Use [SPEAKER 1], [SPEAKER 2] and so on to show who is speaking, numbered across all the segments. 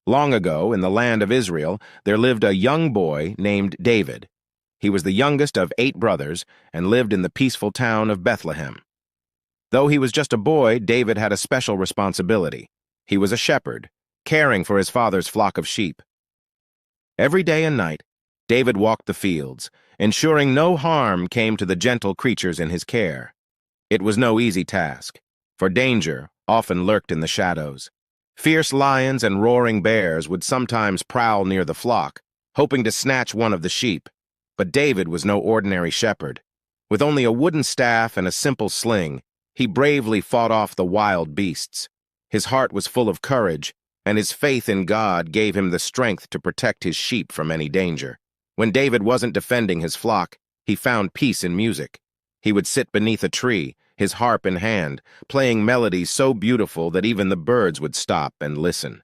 [SPEAKER 1] Long ago, in the land of Israel, there lived a young boy named David. He was the youngest of 8 brothers and lived in the peaceful town of Bethlehem. Though he was just a boy, David had a special responsibility. He was a shepherd, caring for his father's flock of sheep. Every day and night, David walked the fields, ensuring no harm came to the gentle creatures in his care. It was no easy task, for danger often lurked in the shadows. Fierce lions and roaring bears would sometimes prowl near the flock, hoping to snatch one of the sheep. But David was no ordinary shepherd. With only a wooden staff and a simple sling, he bravely fought off the wild beasts. His heart was full of courage, and his faith in God gave him the strength to protect his sheep from any danger. When David wasn't defending his flock, he found peace in music. He would sit beneath a tree, his harp in hand, playing melodies so beautiful that even the birds would stop and listen.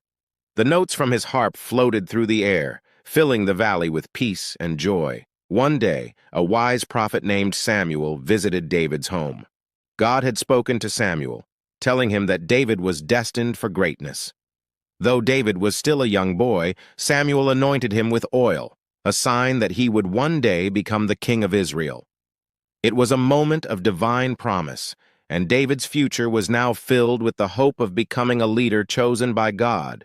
[SPEAKER 1] The notes from his harp floated through the air, filling the valley with peace and joy. One day, a wise prophet named Samuel visited David's home. God had spoken to Samuel, telling him that David was destined for greatness. Though David was still a young boy, Samuel anointed him with oil, a sign that he would one day become the king of Israel. It was a moment of divine promise, and David's future was now filled with the hope of becoming a leader chosen by God.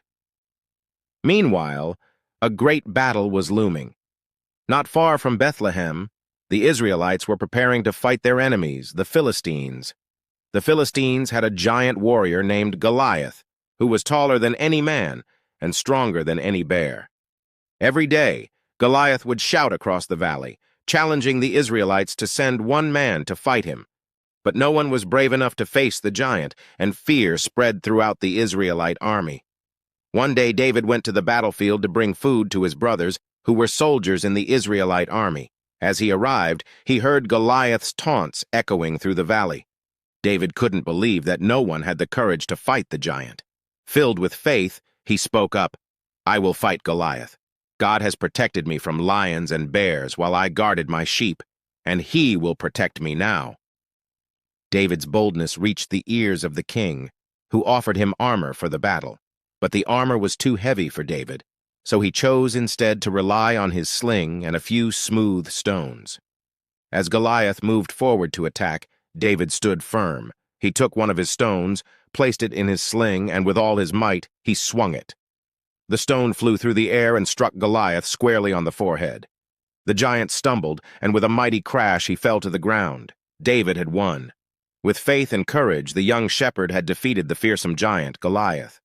[SPEAKER 1] Meanwhile, a great battle was looming. Not far from Bethlehem, the Israelites were preparing to fight their enemies, the Philistines. The Philistines had a giant warrior named Goliath, who was taller than any man and stronger than any bear. Every day, Goliath would shout across the valley, challenging the Israelites to send one man to fight him. But no one was brave enough to face the giant, and fear spread throughout the Israelite army. One day David went to the battlefield to bring food to his brothers, who were soldiers in the Israelite army. As he arrived, he heard Goliath's taunts echoing through the valley. David couldn't believe that no one had the courage to fight the giant. Filled with faith, he spoke up, "I will fight Goliath. God has protected me from lions and bears while I guarded my sheep, and he will protect me now." David's boldness reached the ears of the king, who offered him armor for the battle. But the armor was too heavy for David, so he chose instead to rely on his sling and a few smooth stones. As Goliath moved forward to attack, David stood firm. He took one of his stones, placed it in his sling, and with all his might, he swung it. The stone flew through the air and struck Goliath squarely on the forehead. The giant stumbled, and with a mighty crash he fell to the ground. David had won. With faith and courage, the young shepherd had defeated the fearsome giant, Goliath.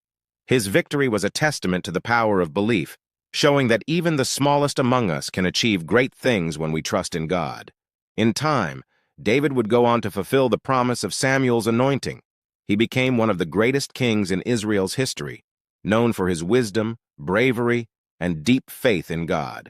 [SPEAKER 1] His victory was a testament to the power of belief, showing that even the smallest among us can achieve great things when we trust in God. In time, David would go on to fulfill the promise of Samuel's anointing. He became one of the greatest kings in Israel's history, known for his wisdom, bravery, and deep faith in God.